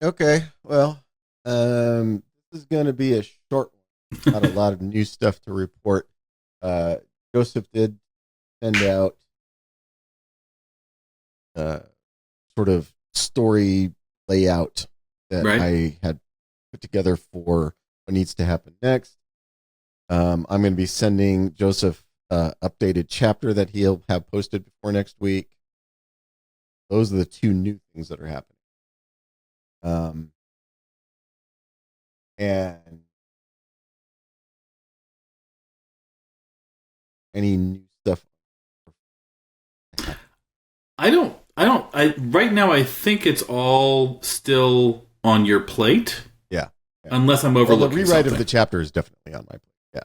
Okay, well, this is going to be a short one. Not a lot of new stuff to report. Uh, Joseph did send out uh, sort of story layout that Right. I had put together for what needs to happen next. I'm going to be sending Joseph updated chapter that he'll have posted before next week. Those are the two new things that are happening. And any new stuff. Right now I think it's all still on your plate Yeah. Yeah. unless I'm Well, the overlooking rewrite something. of the chapter is definitely on my plate. Yeah.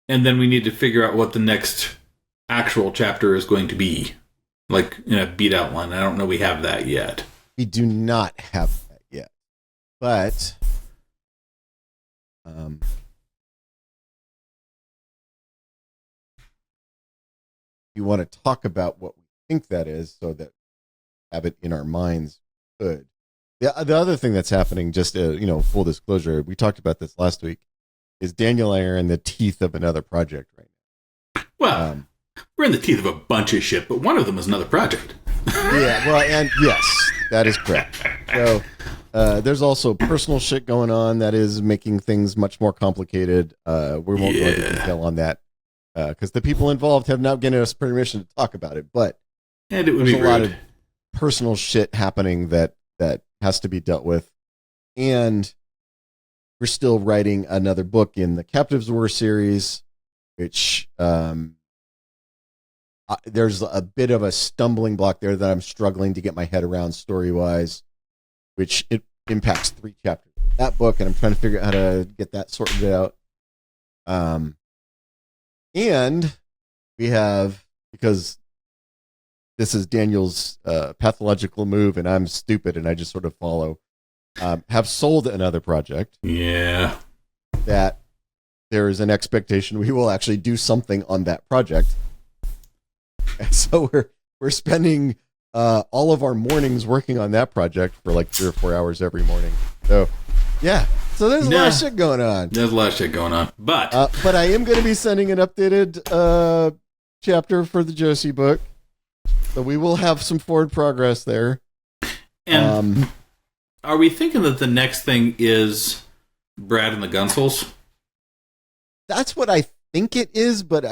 And then we need to figure out what the next actual chapter is going to be. Like in a beat outline. I don't know we have that yet. We do not have that yet. But um, you want to talk about what we think that is so that we have it in our minds. Good. The other thing that's happening, just full disclosure, we talked about this last week, is Daniel and I are in the teeth of another project right now. Well, we're in the teeth of a bunch of shit, but one of them is another project. Yeah, well, and yes, that is correct. So there's also personal shit going on that is making things much more complicated. We won't go into detail on that because the people involved have not given us permission to talk about it. But and it would there's be a rude. lot of personal shit happening that has to be dealt with, and we're still writing another book in the Captives War series, which there's a bit of a stumbling block there that I'm struggling to get my head around story-wise, which it impacts 3 chapters of that book, and I'm trying to figure out how to get that sorted out. And we have, because this is Daniel's pathological move, and I'm stupid, and I just sort of follow, have sold another project. Yeah. That there is an expectation we will actually do something on that project. And so we're spending all of our mornings working on that project for like 3 or 4 hours every morning. So, yeah. So there's a lot of shit going on. There's a lot of shit going on. But I am going to be sending an updated chapter for the Josie book. So we will have some forward progress there. And are we thinking that the next thing is Brad and the Gunsels? That's what I think it is, but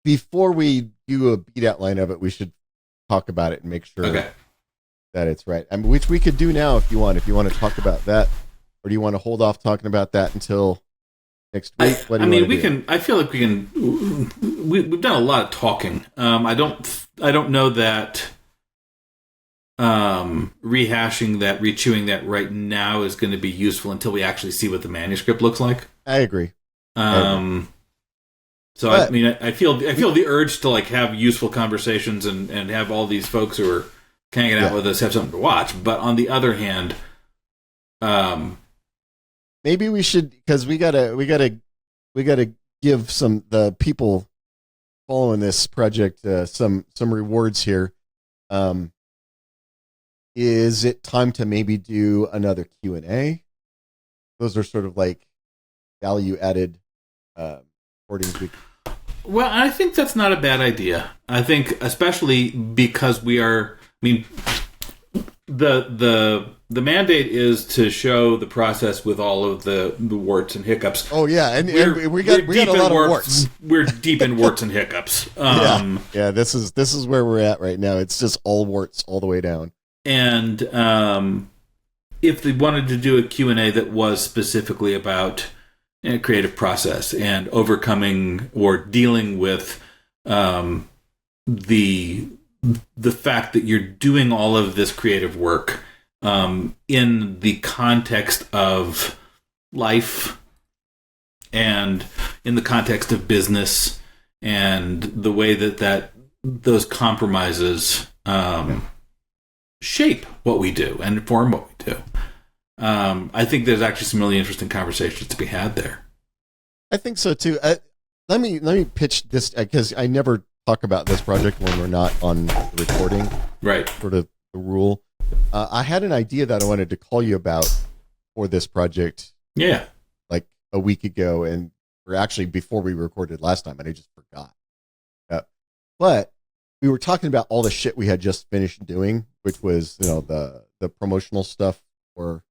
before we do a beat outline of it, we should talk about it and make sure that it's right. I mean, which we could do now if you want. If you want to talk about that, or do you want to hold off talking about that until next week? We can. I feel like we can. We've done a lot of talking. I don't know that rehashing that, rechewing that right now is going to be useful until we actually see what the manuscript looks like. I agree. So I mean, I feel the urge to like have useful conversations and have all these folks who are hanging out with us have something to watch. But on the other hand, maybe we should, because we gotta give the people following this project some rewards here. Is it time to maybe do another Q&A? Those are sort of like value added recordings. Well, I think that's not a bad idea. I think especially because we are. I mean, the mandate is to show the process with all of the warts and hiccups. Oh yeah, and we got a lot of warts. We're deep in warts and hiccups. Yeah. This is where we're at right now. It's just all warts all the way down. And if they wanted to do a Q&A that was specifically about creative process and overcoming or dealing with the fact that you're doing all of this creative work in the context of life and in the context of business and the way that those compromises shape what we do and inform what we do. I think there's actually some really interesting conversations to be had there. I think so too. Let me pitch this, because I never talk about this project when we're not on the recording. Right. Sort of the rule. I had an idea that I wanted to call you about for this project. Yeah. Like a week ago, or actually before we recorded last time, and I just forgot. But we were talking about all the shit we had just finished doing, which was, the promotional stuff for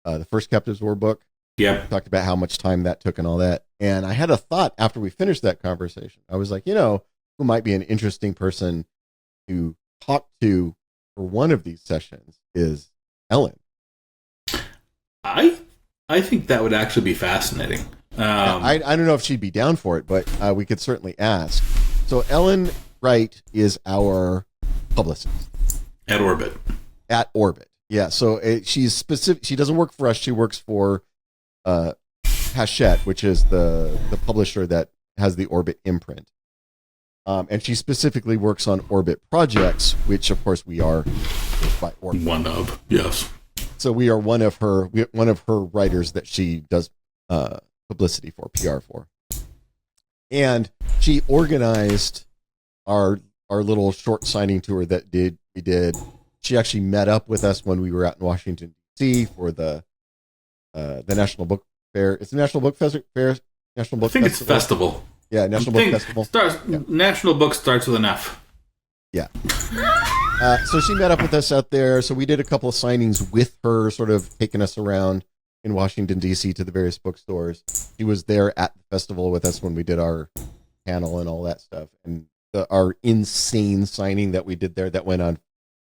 the first Captives War book. Yeah. We talked about how much time that took and all that. And I had a thought after we finished that conversation. I was like, who might be an interesting person to talk to for one of these sessions is Ellen. I think that would actually be fascinating. I don't know if she'd be down for it, but we could certainly ask. So Ellen Wright is our publicist at Orbit. At Orbit, yeah. So she's specific. She doesn't work for us. She works for Hachette, which is the publisher that has the Orbit imprint. And she specifically works on Orbit projects, which of course we are by Orbit. One of, yes. So we are one of her writers that she does publicity for, PR for. And she organized our little short signing tour that we did. She actually met up with us when we were out in Washington D.C. for the National Book Fair. It's the National Book Fair. National Book. I think Festival. It's festival. Yeah, National Book Festival. National Book starts with an F. Yeah. So she met up with us out there. So we did a couple of signings with her, sort of taking us around in Washington, D.C. to the various bookstores. She was there at the festival with us when we did our panel and all that stuff. And our insane signing that we did there that went on,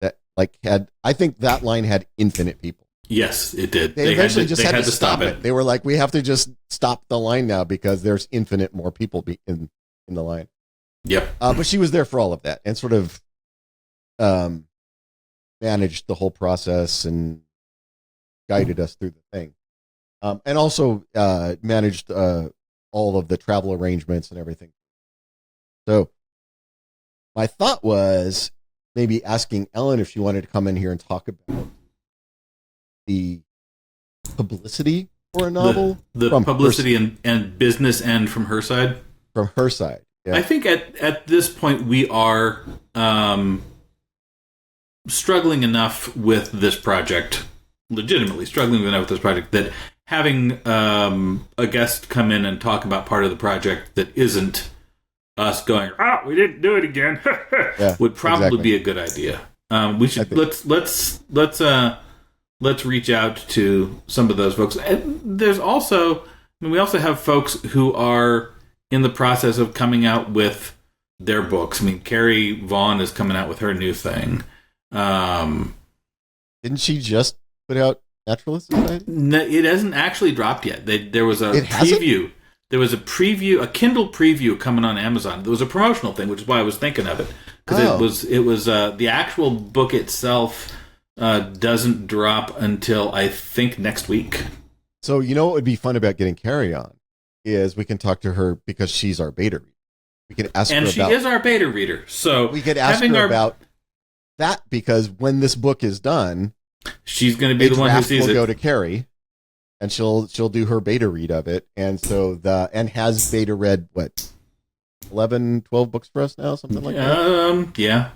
that I think that line had infinite people. Yes, it did. They eventually just had to stop it. They were like, we have to just stop the line now because there's infinite more people in the line. Yep. But she was there for all of that and sort of managed the whole process and guided us through the thing. And also managed all of the travel arrangements and everything. So my thought was maybe asking Ellen if she wanted to come in here and talk about the publicity for a novel. The publicity and business end from her side? From her side, yeah. I think at this point we are struggling enough with this project, legitimately struggling enough with this project, that having a guest come in and talk about part of the project that isn't us going, we didn't do it again, would probably be a good idea. We should let's reach out to some of those folks. And there's also, we also have folks who are in the process of coming out with their books. I mean, Carrie Vaughn is coming out with her new thing. Didn't she just put out Naturalist Society? No, it hasn't actually dropped yet. There was a preview. There was a Kindle preview coming on Amazon. There was a promotional thing, which is why I was thinking of it, because it was the actual book itself doesn't drop until I think next week. So what would be fun about getting Carrie on is we can talk to her because she's our beta reader. We could ask her about, and she is our beta reader. So we could ask her about that, because when this book is done, she's going to be the one who sees it. Will go to Carrie, and she'll do her beta read of it, and so has beta read 11, 12 books for us now, something like that. Yeah.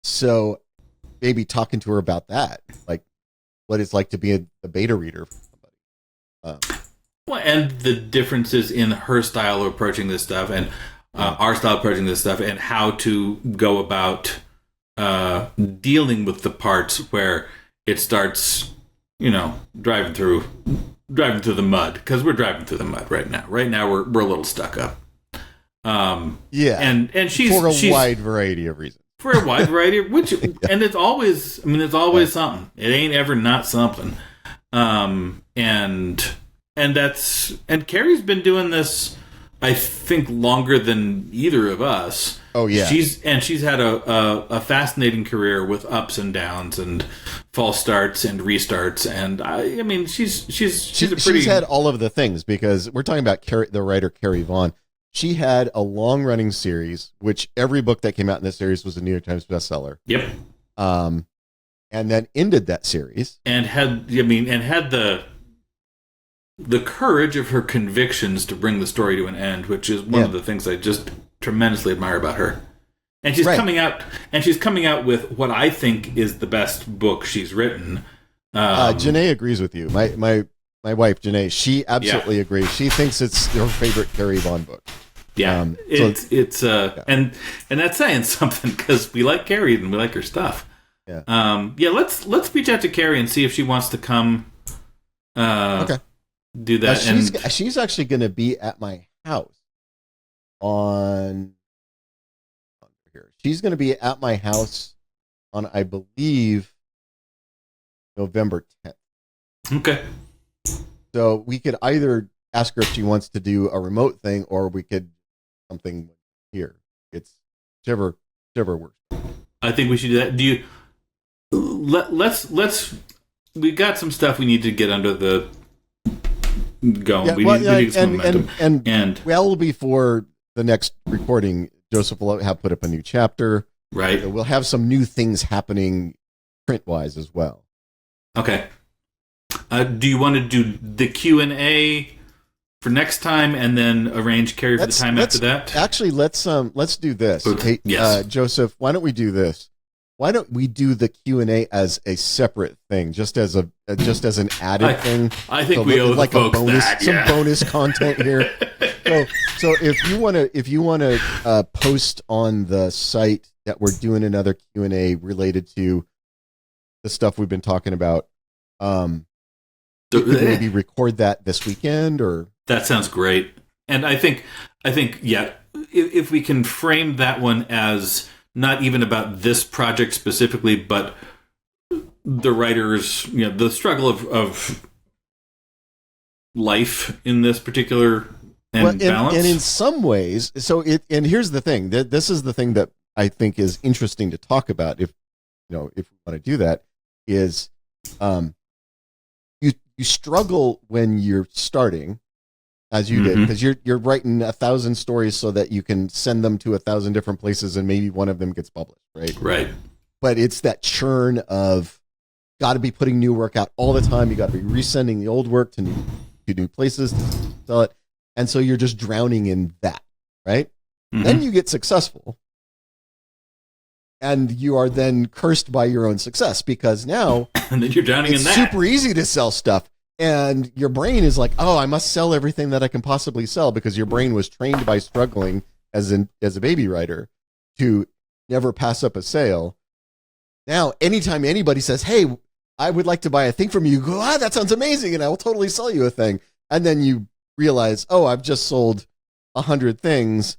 So maybe talking to her about that, like what it's like to be a beta reader for somebody. Well, and the differences in her style of approaching this stuff and our style of approaching this stuff, and how to go about dealing with the parts where it starts, driving through the mud, because we're driving through the mud right now. Right now we're a little stuck up. And she's for a wide variety of reasons. For a wide variety, and it's always something. It ain't ever not something. And Carrie's been doing this, I think, longer than either of us. Oh yeah. She's had a fascinating career with ups and downs and false starts and restarts, and she's had all of the things, because we're talking about the writer Carrie Vaughn. She had a long-running series, which every book that came out in this series was a New York Times bestseller. Yep. And then ended that series, and had the courage of her convictions to bring the story to an end, which is one of the things I just tremendously admire about her. and she's coming out with what I think is the best book she's written. Janae agrees with you. My wife Janae, she absolutely agrees. She thinks it's her favorite Carrie Vaughn book. Yeah, and that's saying something because we like Carrie and we like her stuff. Yeah. Let's reach out to Carrie and see if she wants to come. Do that. She's actually going to be at my house on here. She's going to be at my house on, I believe, November 10th. Okay. So we could either ask her if she wants to do a remote thing, or we could something here. It's whichever works. I think we should do that. Do you? Let's. We got some stuff we need to get under the going. We need some momentum. And well before the next recording, Joseph will have put up a new chapter. Right. So we'll have some new things happening print-wise as well. Okay. Do you want to do the Q&A for next time and then arrange Carrie for the time after that? Actually, let's do this. Hey, yes. Joseph, why don't we do this? Why don't we do the Q&A as a separate thing, just as an added thing? I think we owe like the folks some bonus content here. So if you want to post on the site that we're doing another Q&A related to the stuff we've been talking about, we could maybe record that this weekend, or that sounds great. And I think if we can frame that one as not even about this project specifically, but the writers, the struggle of life in this particular balance. And in some ways, and here's the thing, this is the thing that I think is interesting to talk about. If we want to do that, is you struggle when you're starting, as you did, because you're writing 1,000 stories so that you can send them to 1,000 different places and maybe one of them gets published, right? Right. But it's that churn of got to be putting new work out all the time. You got to be resending the old work to new places to sell it, and so you're just drowning in that, right? Mm-hmm. Then you get successful, and you are then cursed by your own success, because now and then you're drowning in that. It's super easy to sell stuff. And your brain is like, oh, I must sell everything that I can possibly sell, because your brain was trained by struggling as a baby writer to never pass up a sale. Now, anytime anybody says, hey, I would like to buy a thing from you, go, that sounds amazing, and I will totally sell you a thing. And then you realize, oh, I've just sold 100 things,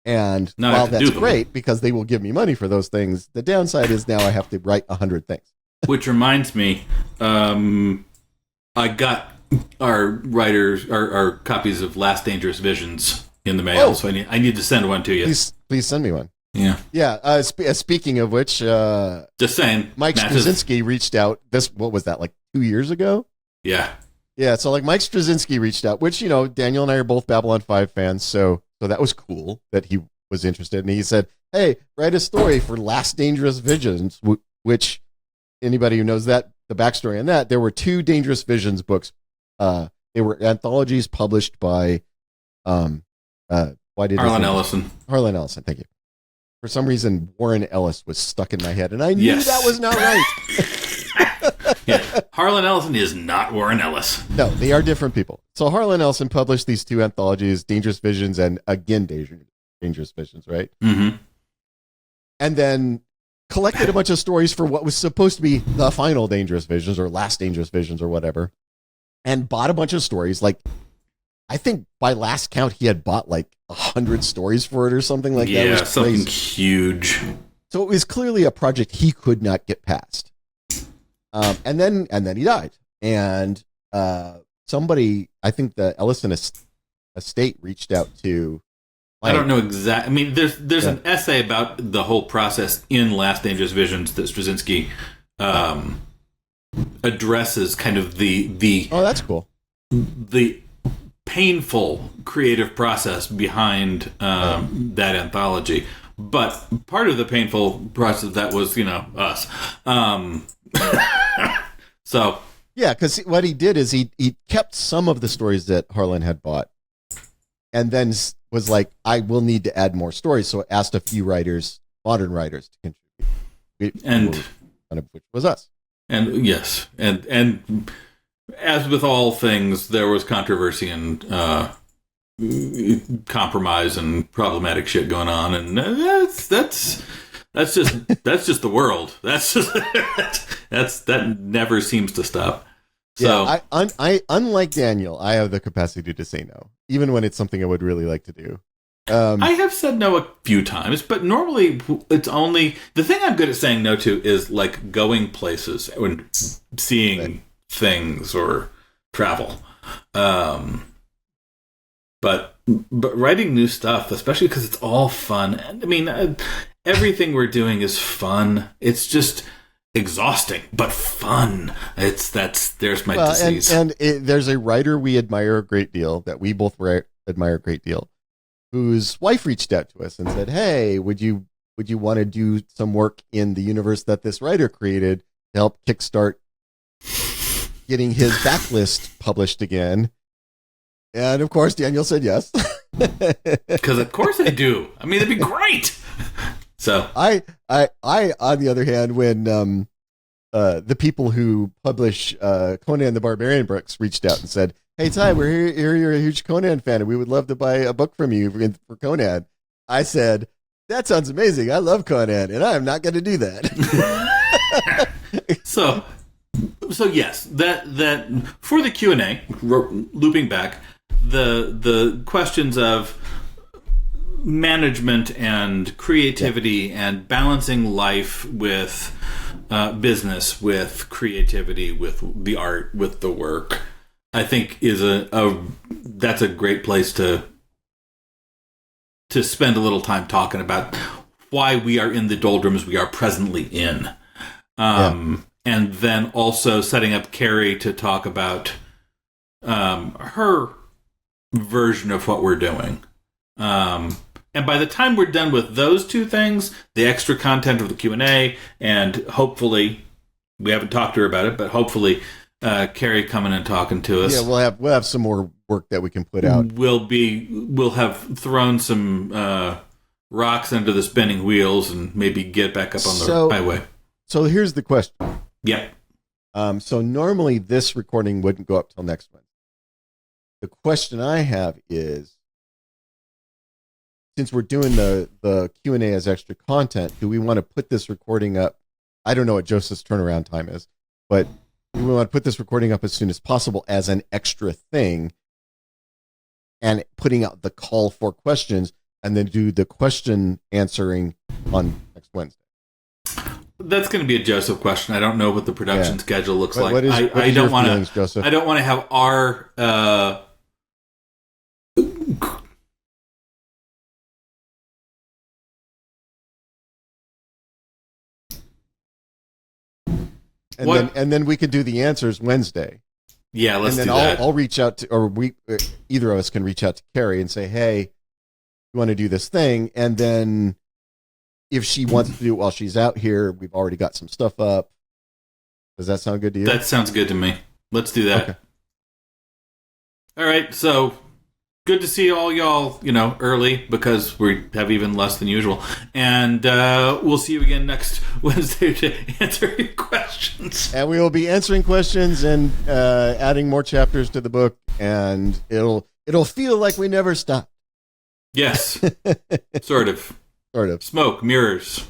and while that's great because they will give me money for those things, the downside is now I have to write 100 things. Which reminds me, I got our copies of Last Dangerous Visions in the mail, so I need to send one to you. Please send me one. Yeah. Yeah. Speaking of which, just saying, Mike Straczynski reached out. What was that, like 2 years ago? Yeah. Yeah. So like Mike Straczynski reached out, which, Daniel and I are both Babylon 5 fans. So that was cool that he was interested. And he said, hey, write a story for Last Dangerous Visions, which anybody who knows that, the backstory on that, there were 2 Dangerous Visions books. They were anthologies published by Harlan Ellison. Harlan Ellison, thank you. For some reason, Warren Ellis was stuck in my head, and I knew that was not right. Yeah. Harlan Ellison is not Warren Ellis. No, they are different people. So Harlan Ellison published these 2 anthologies, Dangerous Visions and again Dangerous Visions, right? Mm-hmm. And then collected a bunch of stories for what was supposed to be the final Dangerous Visions or Last Dangerous Visions or whatever, and bought a bunch of stories. Like, I think by last count, he had bought like 100 stories for it or something like that. Yeah, something huge. So it was clearly a project he could not get past. And then he died. And somebody, I think the Ellison estate reached out to. I don't know exactly. I mean, there's an essay about the whole process in Last Dangerous Visions that Straczynski addresses kind of the oh, that's cool. The painful creative process behind that anthology. But part of the painful process of that was, us. So yeah, because what he did is he kept some of the stories that Harlan had bought, and then was like, I will need to add more stories. So asked a few writers modern writers to contribute. And one of which was us. And yes, and as with all things, there was controversy and compromise and problematic shit going on, and that's just the world. That never seems to stop. So yeah, I unlike Daniel, I have the capacity to say no, even when it's something I would really like to do. I have said no a few times, but normally it's only the thing I'm good at saying no to is like going places and seeing things or travel. But writing new stuff, especially because it's all fun. I mean, everything we're doing is fun. It's just exhausting, but fun. There's my disease. And there's a writer we admire a great deal, that we both admire a great deal, whose wife reached out to us and said, "Hey, would you want to do some work in the universe that this writer created to help kickstart getting his backlist published again?" And of course, Daniel said yes. Because of course I do. I mean, it'd be great. So I on the other hand, when the people who publish Conan the Barbarian books reached out and said, "Hey Ty, we're here. You're a huge Conan fan, and we would love to buy a book from you for Conan." I said, "That sounds amazing. I love Conan, and I am not going to do that." So yes, that for the Q&A, looping back, the questions of management and creativity and balancing life with business, with creativity, with the art, with the work, I think is that's a great place to spend a little time talking about why we are in the doldrums we are presently in. And then also setting up Carrie to talk about her version of what we're doing. And by the time we're done with those two things, the extra content of the Q&A, and hopefully, we haven't talked to her about it, but hopefully Carrie coming and talking to us. Yeah, we'll have some more work that we can put out. We'll have thrown some rocks under the spinning wheels and maybe get back up on the highway. So here's the question. Yeah. So normally this recording wouldn't go up till next Wednesday. The question I have is, since we're doing the Q&A as extra content, do we want to put this recording up? I don't know what Joseph's turnaround time is, but do we want to put this recording up as soon as possible as an extra thing and putting out the call for questions, and then do the question answering on next Wednesday? That's going to be a Joseph question. I don't know what the production schedule looks like. What is your feelings, Joseph? I don't want to have our and then we could do the answers Wednesday. Yeah, let's do that. And then I'll reach out to, or either of us can reach out to Carrie and say, "Hey, you want to do this thing?" And then if she wants to do it while she's out here, we've already got some stuff up. Does that sound good to you? That sounds good to me. Let's do that. Okay. All right, so good to see all y'all, early, because we have even less than usual. And we'll see you again next Wednesday to answer your questions. And we will be answering questions and adding more chapters to the book, and it'll feel like we never stopped. Yes. Sort of. Sort of. Smoke, mirrors.